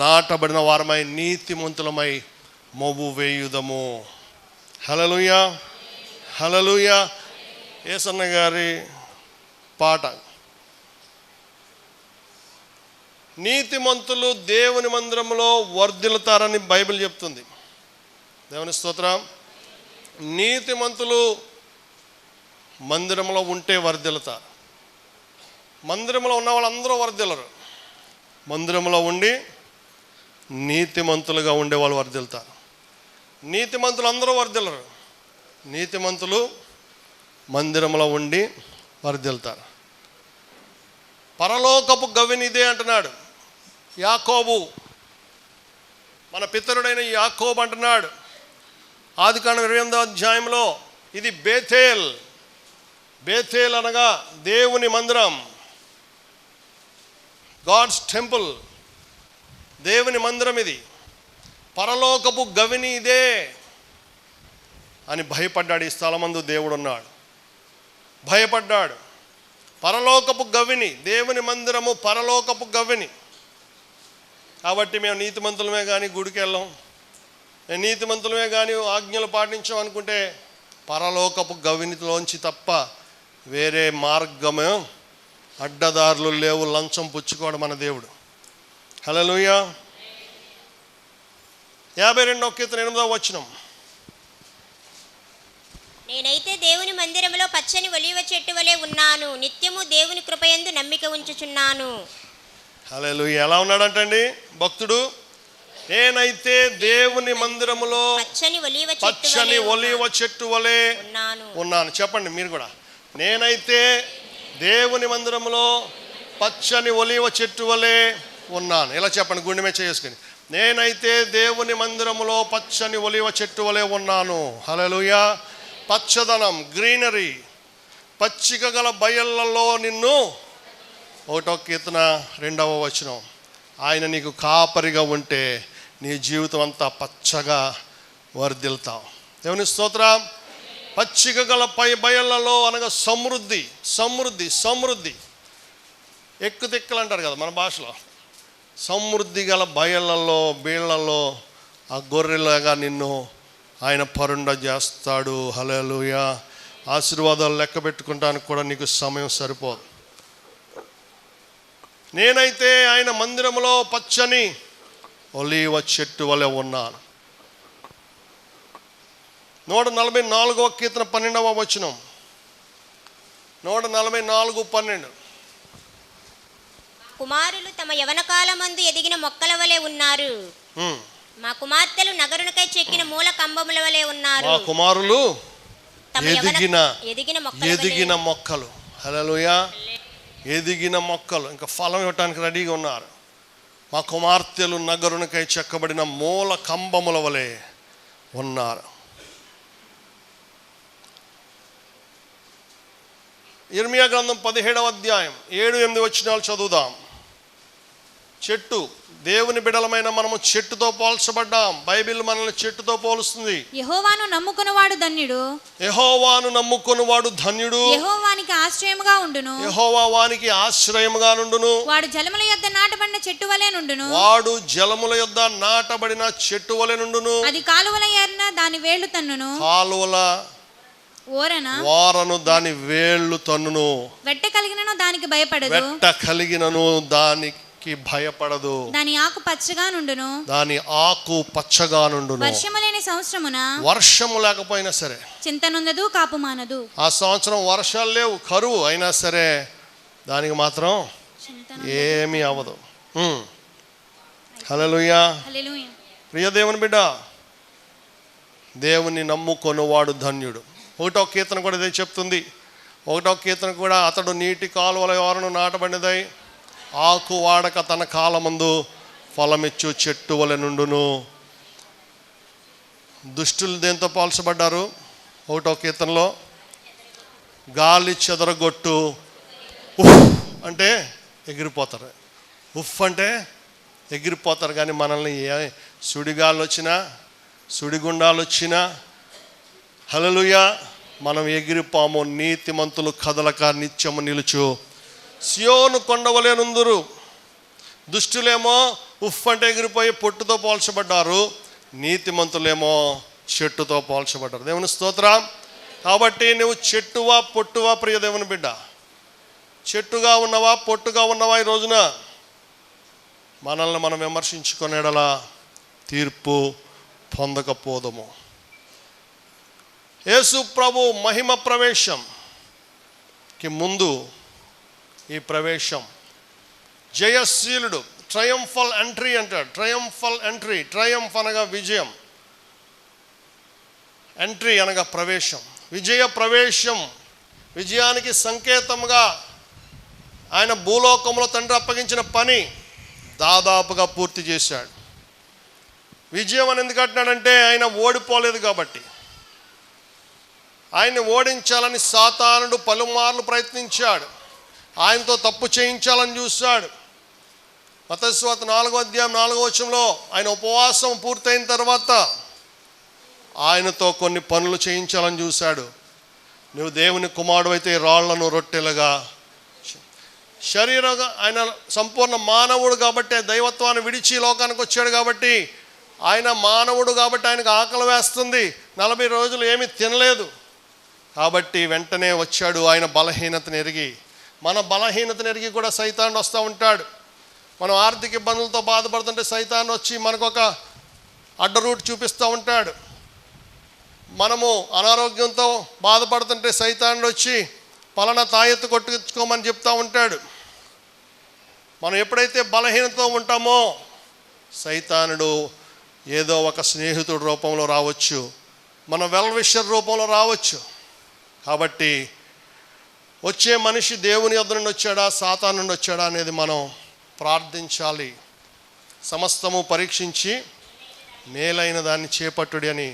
నాటబడిన వారమై నీతిమంతులమై మొవ్వు వేయుదము. హల్లెలూయా, హల్లెలూయా. యేసన్న గారి పాట. నీతిమంతులు దేవుని మందిరంలో వర్ధిల్లుతారని బైబిల్ చెప్తుంది. దేవుని స్తోత్రం. నీతిమంతులు మందిరంలో ఉంటే వర్ధిల్లుతారు. మందిరంలో ఉన్న వాళ్ళందరూ వర్ధిల్లరు. మందిరంలో ఉండి నీతిమంతులుగా ఉండే వాళ్ళు వర్ధిల్లుతారు. నీతిమంతులు అందరూ వర్ధిల్లరు. నీతిమంతులు మందిరంలో ఉండి వర్ధిల్లుతారు. పరలోకపు గవిని ఇదే అంటున్నాడు యాకోబు. మన పితరుడైన యాకోబు అంటున్నాడు ఆదికాండం 28వ అధ్యాయంలో, ఇది బేతేల్. బేతేల్ అనగా దేవుని మందిరం, గాడ్స్ టెంపుల్, దేవుని మందిరం ఇది. పరలోకపు గవిని ఇదే అని భయపడ్డాడు. ఈ స్థలమందు దేవుడు ఉన్నాడు, భయపడ్డాడు. పరలోకపు గవిని, దేవుని మందిరము పరలోకపు గవిని. కాబట్టి మేము నీతిమంతులమే కానీ గుడికి వెళ్ళాం, మేము నీతిమంతులమే కానీ ఆజ్ఞలు పాటించాం అనుకుంటే పరలోకపు గవినిలోంచి తప్ప వేరే మార్గము, అడ్డదారులు లేవు. లంచం పుచ్చుకోవడం మన దేవుడు. హల్లెలూయా. 52వ కీర్తన 8వ వచనం. నేనైతే దేవుని మందిరములో పచ్చని ఒలీవ చెట్టు వలె ఉన్నాను, నిత్యము దేవుని కృపయందు నమ్మిక ఉంచుచున్నాను. హల్లెలూయా. ఎలా ఉన్నాడంటండి భక్తుడు? నేనైతే దేవుని మందిరములో పచ్చని ఒలీవ చెట్టు వలె ఉన్నాను. చెప్పండి మీరు కూడా. నేనైతే దేవుని మందిరములో పచ్చని ఒలీవ చెట్టు వలె ఉన్నాను. ఇలా చెప్పండి గుండె మీద చేసుకుని. నేనైతే దేవుని మందిరములో పచ్చని ఒలీవ చెట్టు వలె ఉన్నాను. హల్లెలూయా. పచ్చదనం, గ్రీనరీ, పచ్చిక గల బయళ్ళలో నిన్ను. 1వ కీర్తన 2వ వచనం. ఆయన నీకు కాపరిగా ఉంటే నీ జీవితం అంతా పచ్చగా వర్ధిల్తావు. దేవుని స్తోత్రం. పచ్చిక గల బయళ్ళలో అనగా సమృద్ధి, సమృద్ధి, సమృద్ధి. ఎక్కుతిక్కలు అంటారు కదా మన భాషలో. సమృద్ధి గల బయళ్ళలో, బీళ్లలో ఆ గొర్రెలాగా నిన్ను ఆయన పరుండ చేస్తాడు. హల్లెలూయా. ఆశీర్వాదాలు లెక్క పెట్టుకుంటానికి కూడా నీకు సమయం సరిపోదు. నేనైతే ఆయన మందిరంలో పచ్చని ఒలీవ చెట్టు వలె ఉన్నాను. 144వ కీర్తన 12వ వచనం. 144:12. కుమారులు తమ యవన కాలమందు ఎదిగిన మొక్కల వలె ఉన్నారు, మా కుమార్తెలు నగరునికై చెక్కిన మూల కంబముల వలె ఉన్నారు. మా కుమారులు ఎదిగిన మొక్కలు. హల్లెలూయా. ఎదిగిన మొక్కలు, ఇంకా ఫలం ఇవ్వటానికి రెడీగా ఉన్నారు. మా కుమార్తెలు నగరునికై చెక్కబడిన మూల కంబముల వలె ఉన్నారు. ఇర్మియా గ్రంథం 17వ అధ్యాయం 7-8 వచనాలు చదువుదాం. చెట్టు, దేవుని బిడలమైన మనము చెట్టుతో పోల్చబడ్డాం. బైబిల్ మనల్ని చెట్టుతో పోలుస్తుంది. యెహోవాను నమ్ముకున్నవాడు ధన్యుడు, యెహోవాను నమ్ముకున్నవాడు ధన్యుడు, యెహోవానికి ఆశ్రయముగా ఉండును, యెహోవా వానికి ఆశ్రయముగా నుండును. వాడు జలముల యొద్ద నాటబడిన చెట్టు వలె నుండును, వాడు జలముల యొద్ద నాటబడిన చెట్టు వలె నుండును. అది కాలువల ఏరిన దాని వేళ్లు తన్నును, కాలువల ఓరను దాని వేళ్లు తన్నును. వెట్ట కలిగినను దానికి భయపడదు, వెట్ట కలిగినను దానికి భయపడదు. దాని ఆకు పచ్చగా నుండును, దాని ఆకు పచ్చగా నుండును. వర్షము లేని సంవత్సరమున, వర్షము లేకపోయినా సరే చింతనుందదు, కాపు మానదు. ఆ సంవత్సరం వర్షాలు లేవు, కరువు అయినా సరే దానికి మాత్రం ఏమీ అవ్వదు. హల్లెలూయా. ప్రియ దేవుని బిడ్డ, దేవుని నమ్ముకొనువాడు ధన్యుడు. 1వ కీర్తన కూడా ఇదే చెప్తుంది. 1వ కీర్తన కూడా, అతడు నీటి కాలువల ఓరను నాటబడినదై ఆకు వాడక తన కాలమందు ఫలమిచ్చు చెట్టు వలె నుండును. దుష్టులు దేంతో పోల్చబడ్డారు? 1వ కీర్తనలో గాలి చెదరగొట్టు. ఉఫ్ అంటే ఎగిరిపోతారు, ఉఫ్ అంటే ఎగిరిపోతారు. కానీ మనల్ని సుడిగాలు వచ్చినా, సుడిగుండాలు వచ్చినా, హల్లెలూయా, మనం ఎగిరిపోము. నీతిమంతులు కదలక నిత్యము నిలుచు సియోను కొండవలే నుందురు. దుష్టులేమో ఉఫ్ అంటే ఎగిరిపోయి పొట్టుతో పోల్చబడ్డారు, నీతిమంతులేమో చెట్టుతో పోల్చబడ్డారు. దేవుని స్తోత్రం. కాబట్టి నువ్వు చెట్టువా పొట్టువా ప్రియ దేవుని బిడ్డ? చెట్టుగా ఉన్నవా పొట్టుగా ఉన్నవా? ఈ రోజున మనల్ని మనం విమర్శించుకునేలా తీర్పు పొందకపోదము. యేసు ప్రభు మహిమ ప్రవేశంకి ముందు ఈ ప్రవేశం జయశీలుడు, ట్రయంఫల్ ఎంట్రీ అంటాడు. ట్రయంఫల్ ఎంట్రీ, ట్రయంఫ్ అనగా విజయం, ఎంట్రీ అనగా ప్రవేశం, విజయ ప్రవేశం. విజయానికి సంకేతంగా ఆయన భూలోకంలో తండ్రి అప్పగించిన పని దాదాపుగా పూర్తి చేశాడు. విజయం అని ఎందుకు అంటున్నాడంటే ఆయన ఓడిపోలేదు కాబట్టి. ఆయన్ని ఓడించాలని సాతానుడు పలుమార్లు ప్రయత్నించాడు, ఆయనతో తప్పు చేయించాలని చూశాడు. మత్తయి సువార్త 4వ అధ్యాయం 4వ వచనంలో ఆయన ఉపవాసం పూర్తయిన తర్వాత ఆయనతో కొన్ని పనులు చేయించాలని చూశాడు. నువ్వు దేవుని కుమారుడు అయితే రాళ్లను రొట్టెలుగా. శరీరంగా ఆయన సంపూర్ణ మానవుడు కాబట్టి, దైవత్వాన్ని విడిచి లోకానికి వచ్చాడు కాబట్టి, ఆయన మానవుడు కాబట్టి ఆయనకు ఆకలి వేస్తుంది. 40 రోజులు ఏమీ తినలేదు కాబట్టి వెంటనే వచ్చాడు ఆయన బలహీనతను ఎరిగి. మన బలహీనతను ఎరిగి కూడా సైతాను వస్తూ ఉంటాడు. మనం ఆర్థిక ఇబ్బందులతో బాధపడుతుంటే సైతాను వచ్చి మనకు ఒక అడ్డ రూట్ చూపిస్తూ ఉంటాడు. మనము అనారోగ్యంతో బాధపడుతుంటే సైతానుడు వచ్చి పలానా తాయెత్తు కొట్టుకోమని చెప్తూ ఉంటాడు. మనం ఎప్పుడైతే బలహీనతతో ఉంటామో సైతానుడు ఏదో ఒక స్నేహితుడి రూపంలో రావచ్చు, మన వెల్ విషర్ రూపంలో రావచ్చు. కాబట్టి వచ్చే మనిషి దేవుని యొద్ద నుండి వచ్చాడా సాతాను నుండి వచ్చాడా అనేది మనం ప్రార్థించాలి. సమస్తము పరీక్షించి మేలైన దాన్ని చేపట్టుడి అని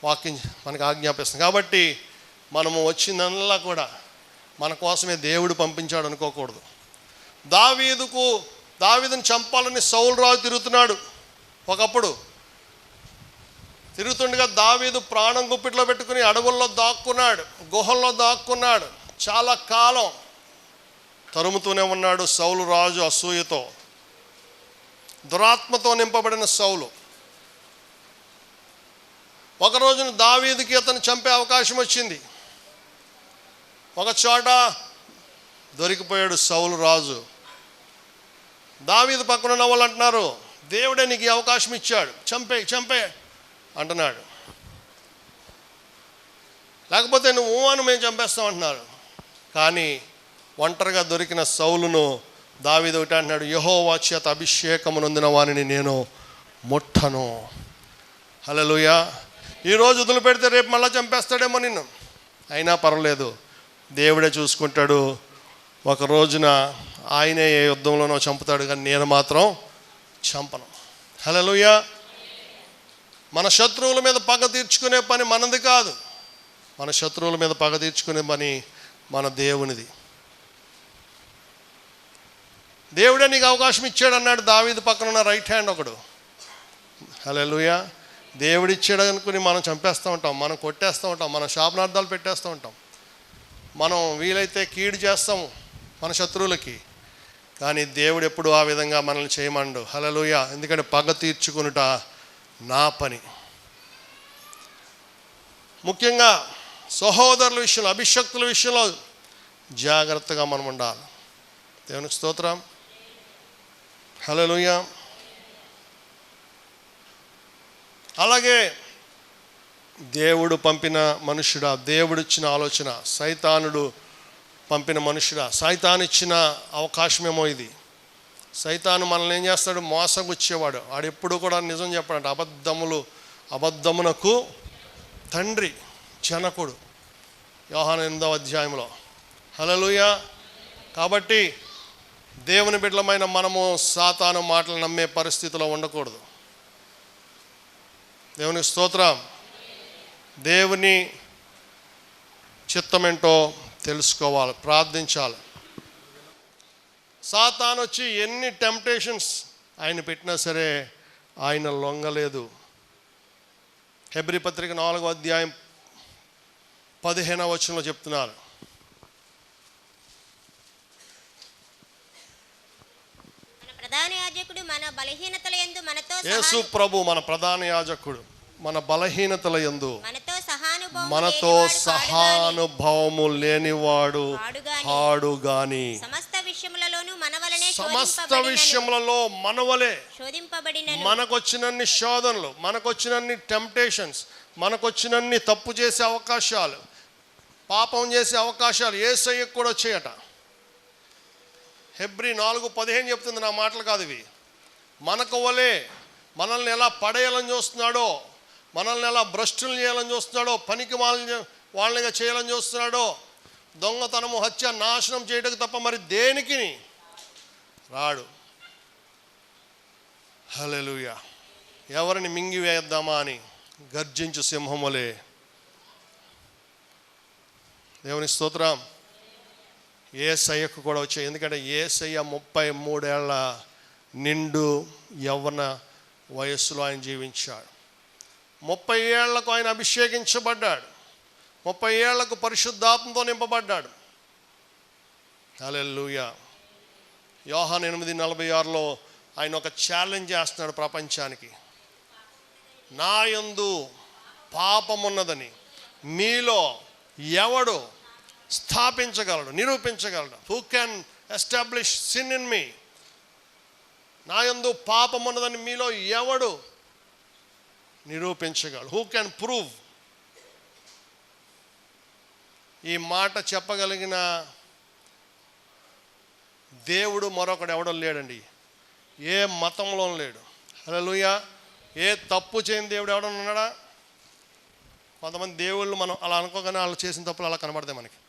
వాక్యం మనకు ఆజ్ఞాపిస్తుంది. కాబట్టి మనము వచ్చిందల్లా కూడా మన కోసమే దేవుడు పంపించాడు అనుకోకూడదు. దావీదుని చంపాలని సౌలు రాజు తిరుగుతున్నాడు. ఒకప్పుడు తిరుగుతుండగా దావీదు ప్రాణం గుప్పిట్లో పెట్టుకుని అడవుల్లో దాక్కున్నాడు, గుహల్లో దాక్కున్నాడు. చాలా కాలం తరుముతూనే ఉన్నాడు సౌలు రాజు అసూయతో, దురాత్మతో నింపబడిన సౌలు. ఒక రోజున దావీదుకి అతను చంపే అవకాశం వచ్చింది. ఒక చోట దొరికిపోయాడు సౌలు రాజు. దావీదు పక్కన ఉన్న వాళ్ళు అంటున్నారు, దేవుడే నీకు ఈ అవకాశం ఇచ్చాడు, చంపే అంటున్నాడు. లేకపోతే నువ్వు అని మేము చంపేస్తాం అంటున్నారు. కానీ ఒంటరిగా దొరికిన సౌలును దావీదు ఒకటి అంటున్నాడు, యెహోవా చేత అభిషేకము నొందిన వానిని నేను ముట్టను. హల్లెలూయా. ఈరోజు వదిలిపెడితే రేపు మళ్ళీ చంపేస్తాడేమో నిన్ను. అయినా పర్వాలేదు, దేవుడే చూసుకుంటాడు. ఒక రోజున ఆయనే ఏ యుద్ధంలోనో చంపుతాడు, కానీ నేను మాత్రం చంపను. హల్లెలూయా. మన శత్రువుల మీద పగ తీర్చుకునే పని మనది కాదు, మన శత్రువుల మీద పగ తీర్చుకునే పని మన దేవునిది. దేవుడే నీకు అవకాశం ఇచ్చాడు అన్నాడు దావీదు పక్కన ఉన్న రైట్ హ్యాండ్ ఒకడు. హల్లెలూయా. దేవుడు ఇచ్చాడు అనుకుని మనం చంపేస్తూ ఉంటాం, మనం కొట్టేస్తూ ఉంటాం, మన శాపనార్థాలు పెట్టేస్తూ ఉంటాం, మనం వీలైతే కీడు చేస్తాము మన శత్రువులకి. కానీ దేవుడు ఎప్పుడు ఆ విధంగా మనల్ని చేయమండు. హల్లెలూయా. ఎందుకంటే పగ తీర్చుకునుట నా పని. ముఖ్యంగా సహోదరుల విషయంలో, అభిషక్తుల విషయంలో జాగ్రత్తగా మనం ఉండాలి. దేవునికి స్తోత్రం. హల్లెలూయా. అలాగే దేవుడు పంపిన మనుషుడా, దేవుడిచ్చిన ఆలోచన, సైతానుడు పంపిన మనుషుడా, సైతాను ఇచ్చిన అవకాశమేమో ఇది. సైతాను మనల్ని ఏం చేస్తాడు? మోసగుచ్చేవాడు. వాడు ఎప్పుడు కూడా నిజం చెప్పడంట. అబద్ధమునకు తండ్రి జనకుడు, యోహాను 8వ అధ్యాయంలో. హల్లెలూయా. కాబట్టి దేవుని బిడ్డలమైన మనము సాతాను మాటలు నమ్మే పరిస్థితిలో ఉండకూడదు. దేవునికి స్తోత్రం. దేవుని చిత్తమేంటో తెలుసుకోవాలి, ప్రార్థించాలి. సాతాను వచ్చి ఎన్ని టెంప్టేషన్స్ ఆయన పెట్టినా సరే ఆయన లొంగలేదు. హెబ్రీ పత్రిక 4వ అధ్యాయం 15వ వచనంలో చెప్తున్నారు, ప్రధాన యాజకుడు బలహీనతల యందు యేసు ప్రభు మన ప్రధాన యాజకుడు, మన బలహీనతల యందు మనతో సహానుభవము లేనివాడు కాడు గాని సమస్త విషయములలోను మనవలనే సమస్త విషయములలో మనవలే శోధింపబడినను మనకొచ్చినన్ని శోధనలు, మనకొచ్చినన్ని టెంప్టేషన్స్, మనకొచ్చినన్ని తప్పు చేసే అవకాశాలు, పాపం చేసే అవకాశాలు యేసయ్యకు కూడా వచ్చాయట. హెబ్రీ 4:15 చెప్తుంది, నా మాటలు కాదు ఇవి. మనకు వలే మనల్ని ఎలా పడేయాలని చూస్తున్నాడో, మనల్ని ఎలా భ్రష్టులు చేయాలని చూస్తున్నాడో, పనికి వాళ్ళనిగా చేయాలని చూస్తున్నాడో, దొంగతనము, హత్య, నాశనం చేయడానికి తప్ప మరి దేనికి రాడు. హల్లెలూయా. ఎవరిని మింగివేద్దామా అని గర్జించు సింహములే. దేవుని స్తోత్రం. యేసయ్యకు కూడా వచ్చాయి. ఎందుకంటే యేసయ్య 33 ఏళ్ల నిండు యవ్వన వయస్సులో ఆయన జీవించాడు. 30 ఏళ్లకు ఆయన అభిషేకించబడ్డాడు. 30 ఏళ్లకు పరిశుద్ధాత్మతో నింపబడ్డాడు. హల్లెలూయా. యోహాను 8:46లో ఆయన ఒక ఛాలెంజ్ చేస్తున్నాడు ప్రపంచానికి. నా యందు పాపమున్నదని మీలో ఎవడు స్థాపించగలడు, నిరూపించగలడు? Who can establish sin in me? నా యందు పాపం ఉన్నదని మీలో ఎవడు నిరూపించగలడు? Who can prove? ఈ మాట చెప్పగలిగిన దేవుడు మరొకడు ఎవడో లేడండి. ఏ మతంలో లేడు. హల్లెలూయా. ఏ తప్పు చేయని దేవుడు ఎవడన్నా ఉన్నాడా? కొంతమంది దేవుళ్ళు మనం అలా అనుకోగానే వాళ్ళు చేసిన తప్పులు అలా కనబడతాయి మనకి.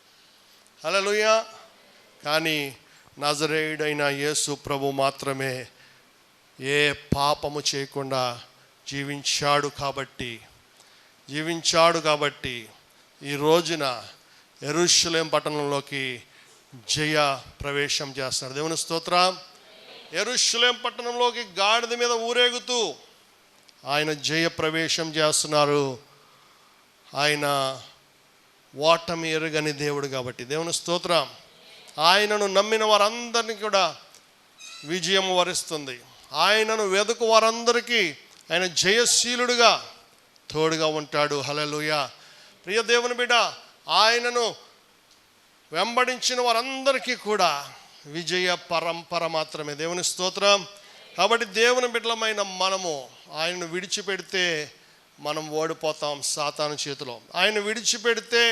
హల్లెలూయా. కానీ నజరేయుడైన యేసు ప్రభు మాత్రమే ఏ పాపము చేయకుండా జీవించాడు కాబట్టి ఈ రోజున యెరూషలేం పట్టణంలోకి జయ ప్రవేశం చేస్తున్నారు. దేవుని స్తోత్రం. యెరూషలేం పట్టణంలోకి గాడిద మీద ఊరేగుతూ ఆయన జయ ప్రవేశం చేస్తున్నారు. ఆయన ఓటమి ఎరుగని దేవుడు కాబట్టి దేవుని స్తోత్రం. ఆయనను నమ్మిన వారందరినీ కూడా విజయం వరిస్తుంది. ఆయనను వెదుకు వారందరికీ ఆయన జయశీలుడుగా తోడుగా ఉంటాడు. హల్లెలూయా. ప్రియ దేవుని బిడ్డ, ఆయనను వెంబడించిన వారందరికీ కూడా విజయ పరంపర మాత్రమే. దేవుని స్తోత్రం. కాబట్టి దేవుని బిడ్డలమైన మనము ఆయనను విడిచిపెడితే మనం ఓడిపోతాం సాతాను చేతిలో. ఆయన విడిచిపెడితే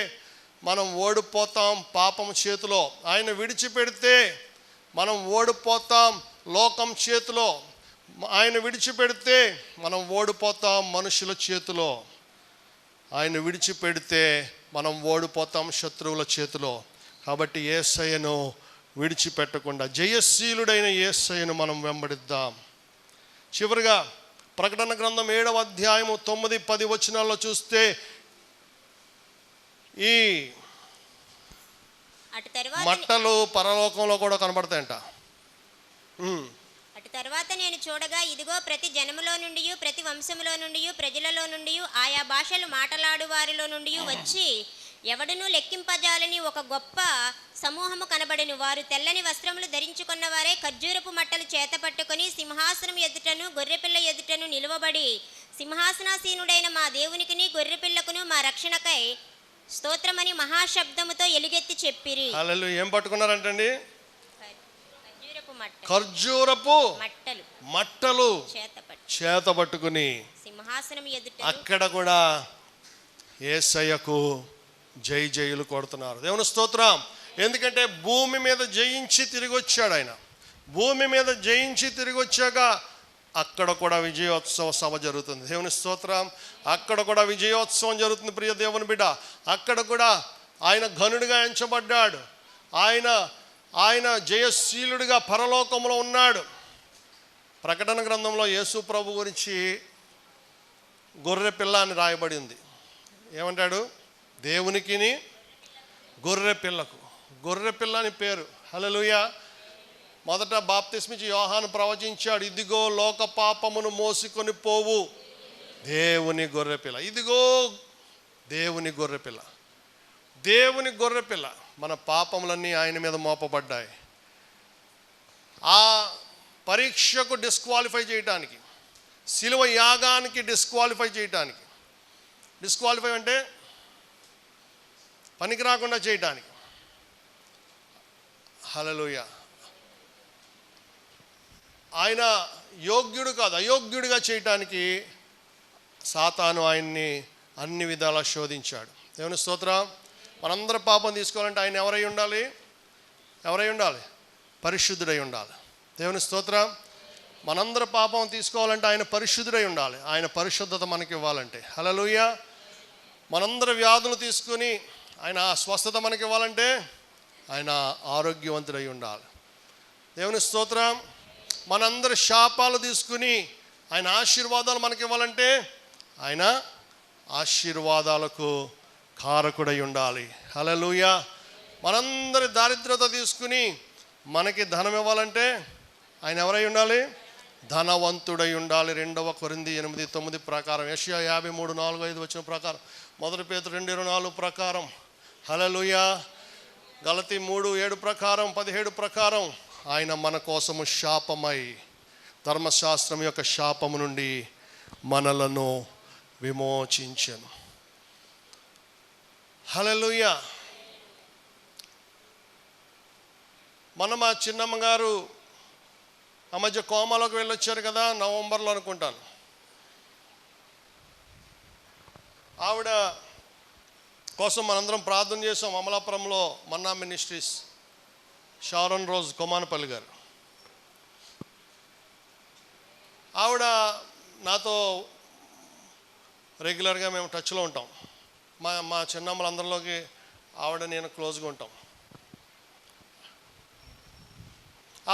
మనం ఓడిపోతాం పాపం చేతిలో. ఆయన విడిచిపెడితే మనం ఓడిపోతాం లోకం చేతిలో. ఆయన విడిచిపెడితే మనం ఓడిపోతాం మనుషుల చేతిలో. ఆయన విడిచిపెడితే మనం ఓడిపోతాం శత్రువుల చేతిలో. కాబట్టి యేసయ్యను విడిచిపెట్టకుండా జయశీలుడైన యేసయ్యను మనం వెంబడిద్దాం. చివరిగా ప్రకటన గ్రంథం 7వ అధ్యాయము 9-10 వచనాల్లో చూస్తే ఈ మట్టలు పరలోకంలో కూడా కనబడతాయంట. అటు తర్వాత నేను చూడగా ఇదిగో ప్రతి జనములో నుండి, ప్రతి వంశములో నుండి, ప్రజలలో నుండి, ఆయా భాషలు మాట్లాడు వారిలో నుండి వచ్చి ఎవడునూ లెక్కింపజాలని ఒక గొప్ప సమూహము కనబడెను. వారు తెల్లని వస్త్రములు ధరించుకున్న వారే ఖర్జూరపు మట్టలు చేత పట్టుకొని సింహాసనం ఎదుటను గొర్రెపిల్ల ఎదుటను నిలువబడి సింహాసనాసీనుడైన మా దేవునికిని గొర్రెపిల్లకును మా రక్షణకై స్తోత్రమని మహాశబ్దముతో ఎలుగెత్తి చెప్పిరి. హల్లెలూయా. ఏం పట్టుకున్నారంటండి? ఖర్జూరపు మట్టలు చేత పట్టుకుని సింహాసనం ఎదుట అక్కడ కూడా యేసయ్యకు జై జయులు కొడుతున్నారు. దేవుని స్తోత్రం. ఎందుకంటే భూమి మీద జయించి తిరిగి వచ్చాడు ఆయన. భూమి మీద జయించి తిరిగి వచ్చాక అక్కడ కూడా విజయోత్సవ సభ జరుగుతుంది. దేవుని స్తోత్రం. అక్కడ కూడా విజయోత్సవం జరుగుతుంది. ప్రియ దేవుని బిడ్డ, అక్కడ కూడా ఆయన ఘనుడిగా ఎంచబడ్డాడు. ఆయన జయశీలుడిగా పరలోకంలో ఉన్నాడు. ప్రకటన గ్రంథంలో యేసు ప్రభు గురించి గొర్రె పిల్ల అని రాయబడింది. ఏమంటాడు? దేవునికిని గొర్రె పిల్లకు. గొర్రె పిల్ల అని పేరు. హల్లెలూయా. మొదట బాప్తిస్మిచ్చి యోహాను ప్రవచించాడు, ఇదిగో లోక పాపమును మోసుకొని పోవు దేవుని గొర్రెపిల్ల. ఇదిగో దేవుని గొర్రెపిల్ల. దేవుని గొర్రెపిల్ల. మన పాపములన్నీ ఆయన మీద మోపబడ్డాయి. ఆ పరీక్షకు డిస్క్వాలిఫై చేయటానికి, శిలువ యాగానికి డిస్క్వాలిఫై చేయటానికి. డిస్క్వాలిఫై అంటే పనికి రాకుండా చేయటానికి. హల్లెలూయా. ఆయన యోగ్యుడు కాదు, అయోగ్యుడిగా చేయటానికి సాతాను ఆయన్ని అన్ని విధాలా శోధించాడు. దేవుని స్తోత్రం. మనందరం పాపం తీసుకోవాలంటే ఆయన ఎవరై ఉండాలి? ఎవరై ఉండాలి? పరిశుద్ధుడై ఉండాలి. దేవుని స్తోత్రం. మనందరి పాపం తీసుకోవాలంటే ఆయన పరిశుద్ధుడై ఉండాలి. ఆయన పరిశుద్ధత మనకి ఇవ్వాలంటే. హల్లెలూయా. మనందరి వ్యాధులు తీసుకుని ఆయన స్వస్థత మనకి ఇవ్వాలంటే ఆయన ఆరోగ్యవంతుడై ఉండాలి. దేవుని స్తోత్రం. మనందరి శాపాలు తీసుకుని ఆయన ఆశీర్వాదాలు మనకి ఇవ్వాలంటే ఆయన ఆశీర్వాదాలకు కారకుడై ఉండాలి. హల్లెలూయా. మనందరి దారిద్రత తీసుకుని మనకి ధనం ఇవ్వాలంటే ఆయన ఎవరై ఉండాలి? ధనవంతుడై ఉండాలి. 2 కొరింథీ 8:9 ప్రకారం, యెషయా 53:4-5 వచ్చిన ప్రకారం, 1 పేతురు 2:24 ప్రకారం, హల్లెలూయా, గలతీ 3:7 ప్రకారం, 17 ప్రకారం ఆయన మన కోసము శాపమై ధర్మశాస్త్రం యొక్క శాపము నుండి మనలను విమోచించెను. హల్లెలూయా. మా చిన్నమ్మ గారు ఆ మధ్య కోమాలోకి వెళ్ళొచ్చారు కదా, నవంబర్లో అనుకుంటాను. ఆవిడ కోసం మనందరం ప్రార్థన చేసాం. అమలాపురంలో మన్నా మినిస్ట్రీస్ షారోన్ రోజ్ కొమానపల్లి గారు. ఆవిడ నాతో రెగ్యులర్గా మేము టచ్లో ఉంటాం. మా చిన్నమ్మలందరిలోకి ఆవిడ నేను క్లోజ్గా ఉంటాం.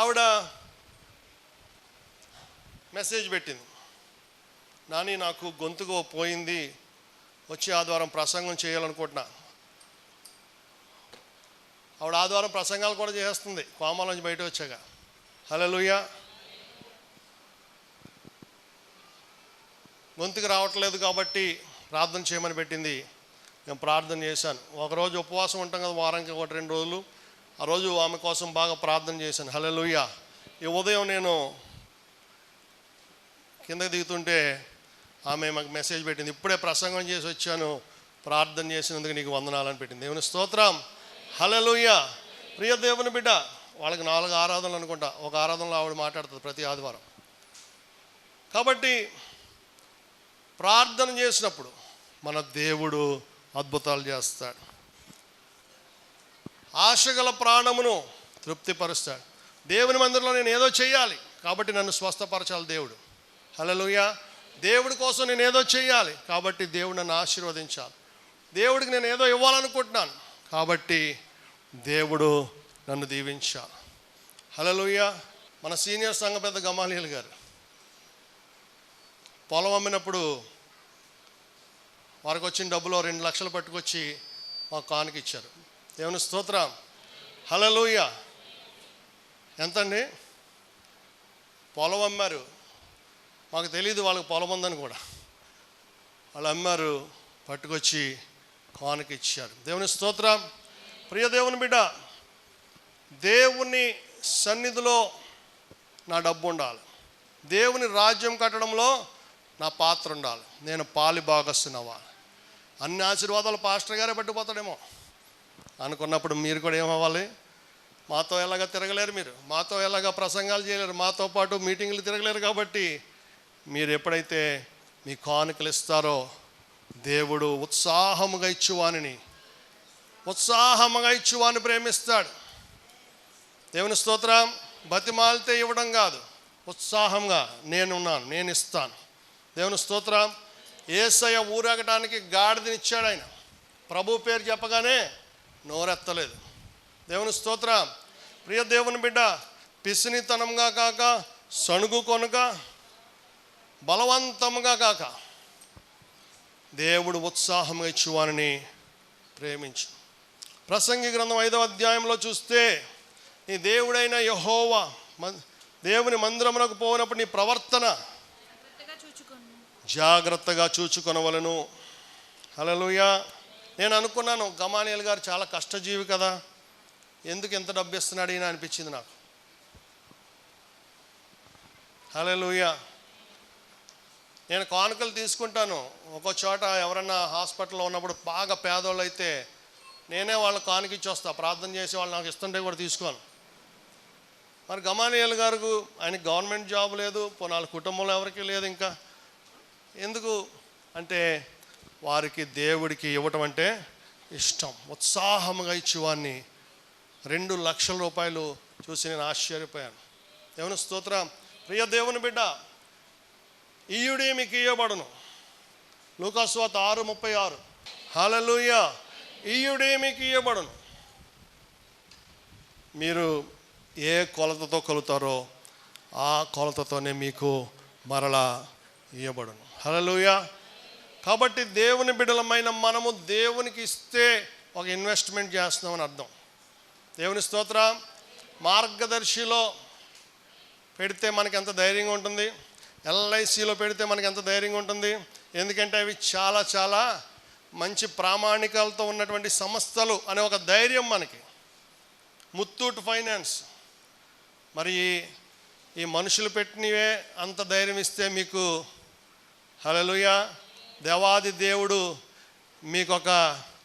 ఆవిడ మెసేజ్ పెట్టింది, నాని నాకు గొంతుకు పోయింది, వచ్చే ఆదివారం ప్రసంగం చేయాలనుకుంటున్నా. ఆవిడ ఆదివారం ప్రసంగాలు కూడా చేస్తుంది కోమాల నుంచి బయట వచ్చాక. హల్లెలూయా. గొంతుకు రావట్లేదు కాబట్టి ప్రార్థన చేయమని పెట్టింది. నేను ప్రార్థన చేశాను. ఒకరోజు ఉపవాసం ఉంటాం కదా, వారానికి 1-2 రోజులు. ఆ రోజు ఆమె కోసం బాగా ప్రార్థన చేశాను. హల్లెలూయా. ఈ ఉదయం నేను కిందకి దిగుతుంటే ఆమె మాకు మెసేజ్ పెట్టింది, ఇప్పుడే ప్రసంగం చేసి వచ్చాను, ప్రార్థన చేసినందుకు నీకు వందనాలని పెట్టింది. దేవుని స్తోత్రం. హల్లెలూయా. ప్రియ దేవుని బిడ్డ, వాళ్ళకి 4 ఆరాధనలు అనుకుంటా. ఒక ఆరాధనలో ఆవిడ మాట్లాడుతుంది ప్రతి ఆదివారం. కాబట్టి ప్రార్థన చేసినప్పుడు మన దేవుడు అద్భుతాలు చేస్తాడు. ఆశగల ప్రాణమును తృప్తిపరుస్తాడు. దేవుని మందిరంలో నేను ఏదో చేయాలి కాబట్టి నన్ను స్వస్థపరచాలి దేవుడు. హల్లెలూయా. దేవుడి కోసం నేను ఏదో చేయాలి కాబట్టి దేవుడు నన్ను ఆశీర్వదించాలి. దేవుడికి నేను ఏదో ఇవ్వాలనుకుంటున్నాను కాబట్టి దేవుడు నన్ను దీవించాలి. హల్లెలూయా. మన సీనియర్ సంఘ పెద్ద గమాలియల్ గారు పొలం అమ్మినప్పుడు వారికి వచ్చిన డబ్బులో 2 లక్షలు పట్టుకొచ్చి మాకు కానుక ఇచ్చారు. దేవుని స్తోత్రం. హల్లెలూయా. ఎంతండి? పొలం అమ్మారు. మాకు తెలియదు వాళ్ళకి పొలం ఉందని కూడా. వాళ్ళు అమ్మారు, పట్టుకొచ్చి కానుక ఇచ్చారు. దేవుని స్తోత్రం. ప్రియ దేవుని బిడ్డ, దేవుని సన్నిధిలో నా డబ్బు ఉండాలి. దేవుని రాజ్యం కట్టడంలో నా పాత్ర ఉండాలి. నేను పాలి భాగస్తున్నవ్వాలి. అన్ని ఆశీర్వాదాలు పాస్టర్ గారే పట్టుకుపోతాడేమో అనుకున్నప్పుడు మీరు కూడా ఏమవ్వాలి? మాతో ఎలాగా తిరగలేరు, మీరు మాతో ఎలాగా ప్రసంగాలు చేయలేరు, మాతో పాటు మీటింగ్లు తిరగలేరు. కాబట్టి మీరు ఎప్పుడైతే మీ కానుకలు ఇస్తారో దేవుడు ఉత్సాహముగా ఇచ్చువాని ప్రేమిస్తాడు. దేవుని స్తోత్రం. బతిమాలితే ఇవ్వడం కాదు, ఉత్సాహంగా నేనున్నాను, నేను ఇస్తాను. దేవుని స్తోత్రం. యేసయ్య ఊరేగటానికి గాడిదనిచ్చాడు. ఆయన ప్రభు పేరు చెప్పగానే నోరెత్తలేదు. దేవుని స్తోత్రం. ప్రియ దేవుని బిడ్డ, పిసినితనంగా కాక, సణుగు కొనక, బలవంతంగా కాక దేవుడు ఉత్సాహంగా ఇచ్చువాని ప్రేమించు. ప్రసంగి గ్రంథం 5వ అధ్యాయంలో చూస్తే, నీ దేవుడైన యెహోవా దేవుని మందిరమునకు పోయినప్పుడు నీ ప్రవర్తన జాగ్రత్తగా చూచుకొనవలెను. హల్లెలూయా. నేను అనుకున్నాను గమానియల్ గారు చాలా కష్టజీవి కదా, ఎందుకు ఎంత డబ్బు ఇస్తున్నాడు ఈయన అనిపించింది నాకు. హల్లెలూయా. నేను కానుకలు తీసుకుంటాను. ఒక్కో చోట ఎవరన్నా హాస్పిటల్లో ఉన్నప్పుడు బాగా పేదోళ్ళు అయితే నేనే వాళ్ళ కానుక ఇచ్చి వస్తా. ప్రార్థన చేసి వాళ్ళు నాకు ఇస్తుంటే కూడా తీసుకోను. మరి గమానియేలు గారు, ఆయనకి గవర్నమెంట్ జాబ్ లేదు, వాళ్ళ కుటుంబంలో ఎవరికి లేదు. ఇంకా ఎందుకు అంటే వారికి దేవుడికి ఇవ్వటం అంటే ఇష్టం. ఉత్సాహంగా ఇచ్చేవాడిని. 2 లక్షల రూపాయలు చూసి నేను ఆశ్చర్యపోయాను. దేవుని స్తోత్రం. ప్రియ దేవుని బిడ్డ, ఈయుడే మీకు ఇయ్యబడును. లూకాసు వార్త 6:36. హల్లెలూయా. ఈయుడే మీకు ఇయ్యబడును. మీరు ఏ కొలతతో కొలుతారో ఆ కొలతతోనే మీకు మరలా ఇయ్యబడును. హల్లెలూయా. కాబట్టి దేవుని బిడ్డలమైన మనము దేవునికి ఇస్తే ఒక ఇన్వెస్ట్మెంట్ చేస్తున్నామని అర్థం. దేవుని స్తోత్రం. మార్గదర్శిలో పెడితే మనకి ఎంత ధైర్యంగా ఉంటుంది, LICలో పెడితే మనకి ఎంత ధైర్యంగా ఉంటుంది. ఎందుకంటే అవి చాలా చాలా మంచి ప్రామాణికాలతో ఉన్నటువంటి సంస్థలు అనే ఒక ధైర్యం మనకి. ముత్తూట్ ఫైనాన్స్, మరి ఈ మనుషులు పెట్టినవే అంత ధైర్యం ఇస్తే మీకు హల్లెలూయా. దేవాది దేవుడు మీకు ఒక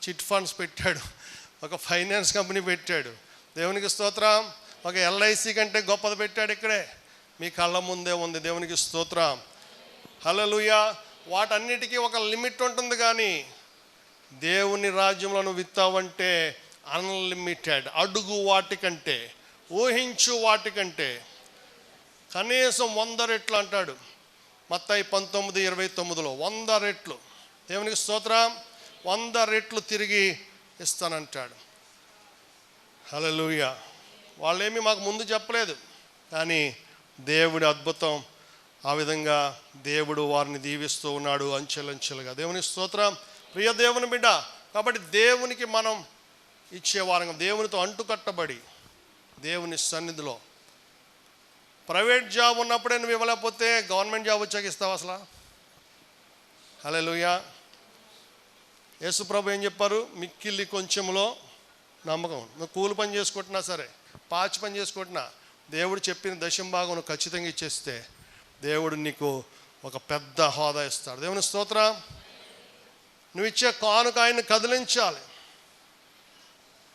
చిట్ ఫండ్స్ పెట్టాడు, ఒక ఫైనాన్స్ కంపెనీ పెట్టాడు. దేవునికి స్తోత్రం. ఒక LIC కంటే గొప్పది పెట్టాడు. ఇక్కడే మీ కళ్ళ ముందే ఉంది. దేవునికి స్తోత్రం. హల్లెలూయా. వాటన్నిటికీ ఒక లిమిట్ ఉంటుంది, కానీ దేవుని రాజ్యంలో నువ్వు విత్తావంటే అన్లిమిటెడ్. అడుగు వాటికంటే, ఊహించు వాటికంటే కనీసం 100 రెట్లు అంటాడు మత్తయి 19:29లో. 100 రెట్లు. దేవునికి స్తోత్రం. 100 రెట్లు తిరిగి ఇస్తానంటాడు. హల్లెలూయా. వాళ్ళేమీ మాకు ముందు చెప్పలేదు, కానీ దేవుడి అద్భుతం. ఆ విధంగా దేవుడు వారిని దీవిస్తూ ఉన్నాడు అంచెలంచెలుగా. దేవుని స్తోత్రం. ప్రియ దేవుని బిడ్డ, కాబట్టి దేవునికి మనం ఇచ్చేవారంగా, దేవునితో అంటుకట్టబడి దేవుని సన్నిధిలో. ప్రైవేట్ జాబ్ ఉన్నప్పుడే నువ్వు ఇవ్వలేకపోతే గవర్నమెంట్ జాబ్ వచ్చాక ఇస్తావు అసలు? హల్లెలూయా. యేసుప్రభు ఏం చెప్పారు? మిక్కిలి కొంచెంలో నమ్మకం. నువ్వు కూలి పని చేసుకుంటున్నా సరే, పాచి పని చేసుకుంటున్నా, దేవుడు చెప్పిన దశంభాగం నువ్వు ఖచ్చితంగా ఇచ్చేస్తే దేవుడు నీకు ఒక పెద్ద హోదా ఇస్తాడు. దేవుని స్తోత్రం. నువ్వు ఇచ్చే కానుక ఆయన్ని కదిలించాలి.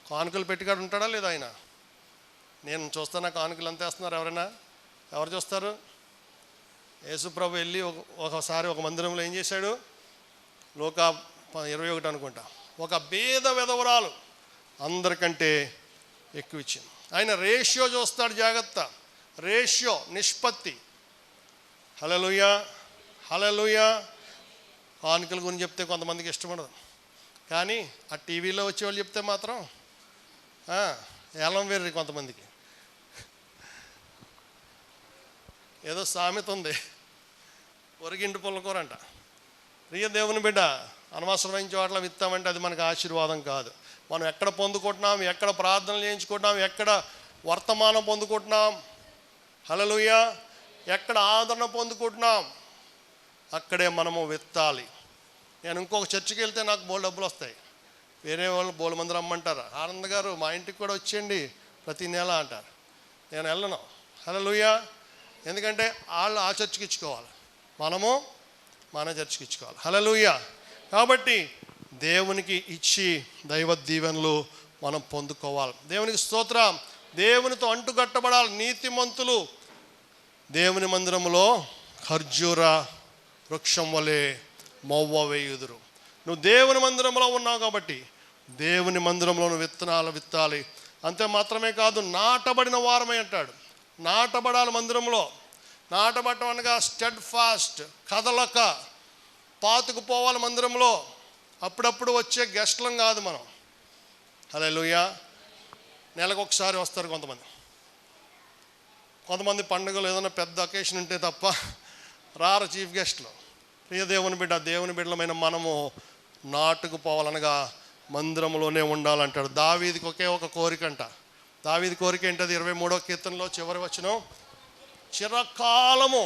కానుకలు పెట్టికాడు ఉంటాడా లేదా ఆయన? నేను చూస్తానా కానుకలు ఎంత వేస్తున్నారు? ఎవరు చూస్తారు? యేసుప్రభు వెళ్ళి ఒకసారి ఒక మందిరంలో ఏం చేశాడు? లూకా 21 అనుకుంటా, ఒక బీద విధవరాలు అందరికంటే ఎక్కువ ఇచ్చింది. ఆయన రేషియో చూస్తాడు, జాగ్రత్త. రేషియో, నిష్పత్తి. హల్లెలూయా. హల్లెలూయా. కానుకల గురించి చెప్తే కొంతమందికి ఇష్టపడదు, కానీ ఆ టీవీలో వచ్చేవాళ్ళు చెప్తే మాత్రం ఏలం వేర్రి కొంతమందికి. ఏదో సామెత ఉంది, ఒరిగింటి పుల్లకూరంట. ప్రియ దేవుని బిడ్డ, అనవసరమైన చోట్ల విత్తామంటే అది మనకు ఆశీర్వాదం కాదు. మనం ఎక్కడ పొందుకుంటున్నాం, ఎక్కడ ప్రార్థనలు చేయించుకుంటున్నాం, ఎక్కడ వర్తమానం పొందుకుంటున్నాం, హల్లెలూయా, ఎక్కడ ఆదరణ పొందుకుంటున్నాం, అక్కడే మనము విత్తాలి. నేను ఇంకొక చర్చికి వెళ్తే నాకు బోల్ డబ్బులు వస్తాయి. వేరే వాళ్ళు బోల్ మంది రమ్మంటారు. ఆనంద్ గారు మా ఇంటికి కూడా వచ్చేయండి ప్రతి నెల అంటారు. నేను వెళ్ళను. హల్లెలూయా. ఎందుకంటే వాళ్ళు ఆ చర్చికి ఇచ్చుకోవాలి, మనము మన చర్చికి ఇచ్చుకోవాలి. హల్లెలూయా. కాబట్టి దేవునికి ఇచ్చి దైవ దీవెనలు మనం పొందుకోవాలి. దేవునికి స్తోత్రం. దేవునితో అంటుకట్టబడాలి. నీతిమంతులు దేవుని మందిరంలో ఖర్జూర వృక్షం వలె మొవ్వ వేయుదురు. నువ్వు దేవుని మందిరంలో ఉన్నావు కాబట్టి దేవుని మందిరంలో నువ్వు విత్తనాలు విత్తాలి. అంతే మాత్రమే కాదు, నాటబడిన వారమై అంటాడు. నాటబడాలి మందిరంలో. నాటబడటం అనగా స్టెడ్ ఫాస్ట్, కదలక పాతుకుపోవాలి మందిరంలో. అప్పుడప్పుడు వచ్చే గెస్ట్లం కాదు మనం. హల్లెలూయా. నెలకు ఒకసారి వస్తారు కొంతమంది పండుగలు ఏదైనా పెద్ద అకేషన్ ఉంటే తప్ప రారు చీఫ్ గెస్ట్లు. ప్రియ దేవుని బిడ్డ, దేవుని బిడ్డలమైన మనము నాటుకుపోవాలనగా మందిరంలోనే ఉండాలంటాడు. దావీదుకి ఒకే ఒక కోరిక అంట. దావీదు కోరిక ఏంటది? 23వ కీర్తనలో చివరి వచనం, చిరకాలము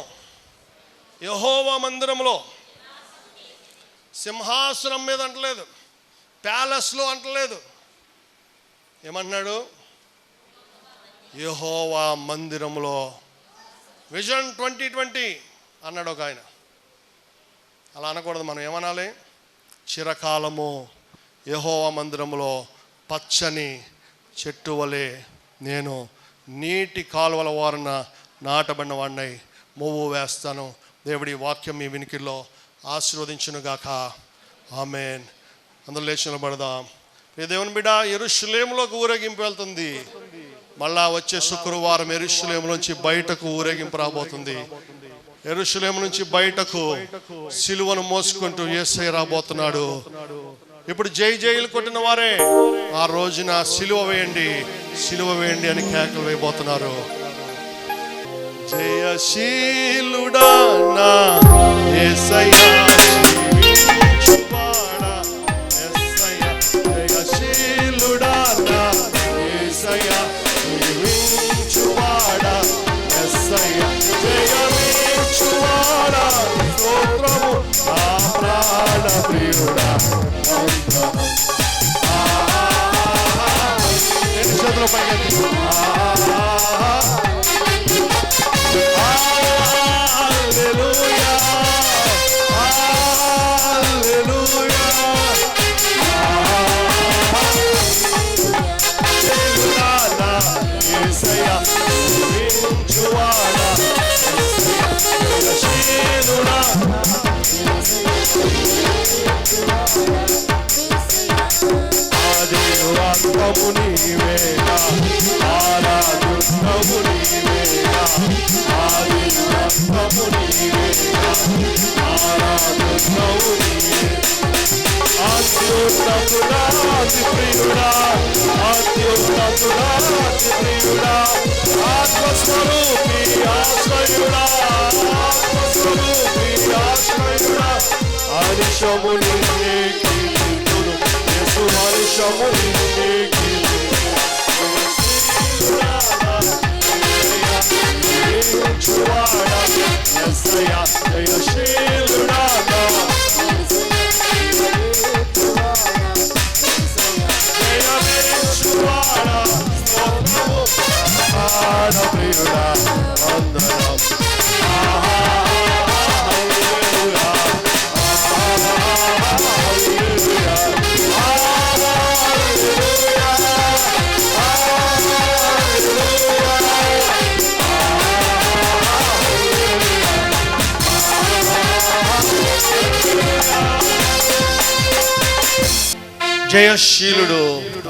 యెహోవా మందిరంలో, సింహాసనం మీద అంటలేదు, ప్యాలెస్లో అంటలేదు, ఏమంటున్నాడు? యెహోవా మందిరంలో విజన్ 2020 అన్నాడు ఒక ఆయన. అలా అనకూడదు. మనం ఏమనాలి? చిరకాలము యెహోవా మందిరములో పచ్చని చెట్టు వలె నేను నీటి కాలువల వారున నాటబడిన వాడినై మొవ్వు వేస్తాను. దేవుడి వాక్యం మీ వినికిల్లో ఆశీర్వదించునుగాక. ఆమేన్. అందరూ లేచి నిలబడదాం. ఈ దేవుని బిడ్డ, యెరూషలేములోకి ఊరేగింపు వెళ్తుంది. మళ్ళా వచ్చే శుక్రవారం యెరూషలేములోంచి బయటకు ఊరేగింపు రాబోతుంది. యెరూషలేము నుంచి బయటకు సిలువను మోసుకుంటూ యేసయ్య రాబోతున్నాడు. ఇప్పుడు జై జైలు కొట్టిన వారే ఆ రోజున సిలువ వేయండి, సిలువ వేయండి అని కేకలు వేయబోతున్నారు. జయశీలుడా నా యేసయ్య, జీవించువాడా యేసయ్య, జయశీలుడా నా యేసయ్య, జీవించువాడా యేసయ్య, జయమిచ్చువాడా స్తోత్రము నా ప్రాణ ప్రియుడా. నేను చేతుల పైకి జయశీలుడు.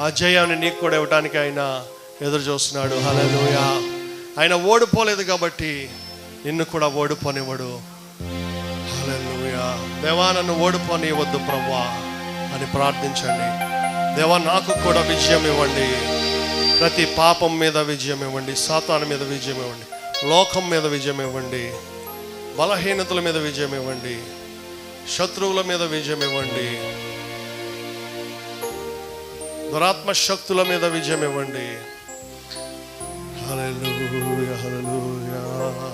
ఆ జయాన్ని నీకు కూడా ఇవ్వడానికి ఆయన ఎదురు చూస్తున్నాడు. హల్లెలూయా. ఆయన ఓడిపోలేదు కాబట్టి నిన్ను కూడా ఓడిపోనివ్వడు. హల్లెలూయా. దేవా, నన్ను ఓడిపోనివ్వద్దు ప్రభువా అని ప్రార్థించండి. దేవా, నాకు కూడా విజయం ఇవ్వండి. ప్రతి పాపం మీద విజయం ఇవ్వండి, సాతాను మీద విజయం ఇవ్వండి, లోకం మీద విజయం ఇవ్వండి, బలహీనతల మీద విజయం ఇవ్వండి, శత్రువుల మీద విజయం ఇవ్వండి, దురాత్మ శక్తుల మీద విజయం ఇవ్వండి. హల్లెలూయా, హల్లెలూయా,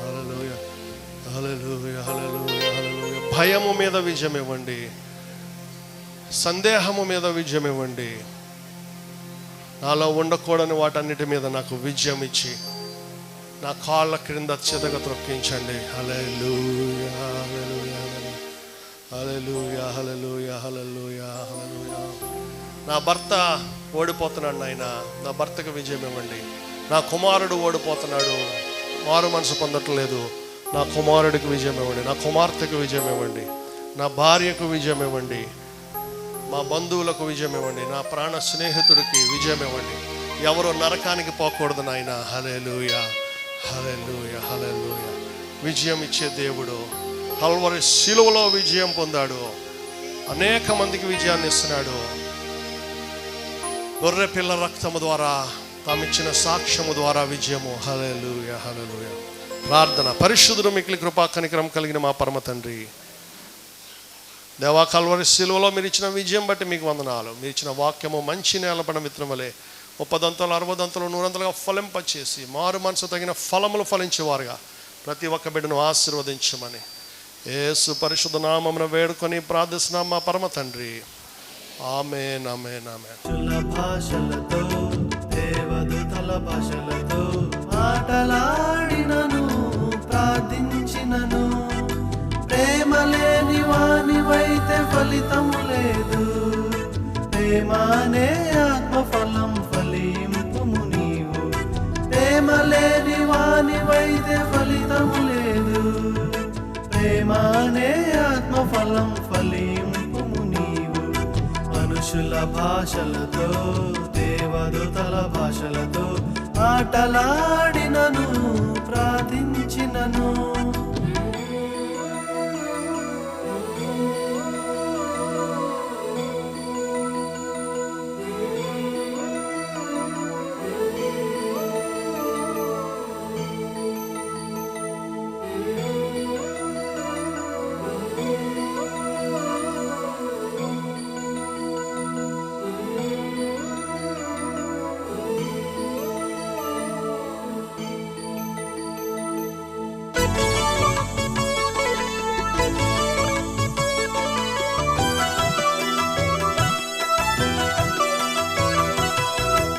హల్లెలూయా, హల్లెలూయా, హల్లెలూయా, హల్లెలూయా. భయము మీద విజయం ఇవ్వండి, సందేహము మీద విజయం ఇవ్వండి. నాలో ఉండకూడని వాటన్నిటి మీద నాకు విజయం ఇచ్చి నా కాళ్ళ క్రింద చెదగ త్రొక్కించండి. హల్లెలూయా, హల్లెలూయా, హల్లెలూయా, హల్లెలూయా, హల్లెలూయా, హల్లెలూయా. నా భర్త ఓడిపోతున్నాడు నాయన, నా భర్తకు విజయం ఇవ్వండి. నా కుమారుడు ఓడిపోతున్నాడు, మారు మనసు పొందట్లేదు, నా కుమారుడికి విజయం ఇవ్వండి. నా కుమార్తెకు విజయం ఇవ్వండి. నా భార్యకు విజయం ఇవ్వండి. మా బంధువులకు విజయం ఇవ్వండి. నా ప్రాణ స్నేహితుడికి విజయం ఇవ్వండి. ఎవరో నరకానికి పోకూడదు నాయన. హల్లెలూయా, హల్లెలూయా, హల్లెలూయా. విజయం ఇచ్చే దేవుడు. కల్వరి శిలువలో విజయం పొందాడు, అనేక మందికి విజయాన్ని ఇస్తున్నాడు. గొర్రె పిల్ల రక్తము ద్వారా, తామిచ్చిన సాక్ష్యము ద్వారా విజయము. హల్లెలూయా, హల్లెలూయా. ప్రార్థన. పరిశుద్ధుడు మిక్కిలి కృపా కనికరం కలిగిన మా పరమ తండ్రి, దేవా, కల్వరి శిలువలో మీరు ఇచ్చిన విజయం బట్టి మీకు వందనాలు. మీరు ఇచ్చిన వాక్యము మంచి నేలపడిన విత్తనం వలె 30 60 100 ఫలింపచేసి మారు మనసు తగిన ఫలములు ఫలించేవారుగా ప్రతి ఒక్క బిడ్డను ఆశీర్వదించమని యేసు పరిశుద్ధ నామమున వేడుకొని ప్రార్థిస్తున్నాం మా పరమ తండ్రి. ఆమేన్, ఆమేన్, ఆమేన్. భాషలతో దేవదూతల భాషలతో మాటలాడినను లేని వానివైతే ఫలితము లేదు, ప్రేమ అనే ఆత్మఫలం ఫలింపుము నీవు. ప్రేమ లేని వానివైతే ఫలితము లేదు, ప్రేమ అనే ఆత్మఫలం ఫలింపుము నీవు. మనుషుల భాషలతో దేవదూతల భాషలతో ఆటలాడినను ప్రార్థించినను,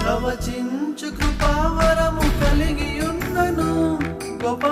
ప్రవచించు కృపావరము కలిగి ఉన్నను, గొప్ప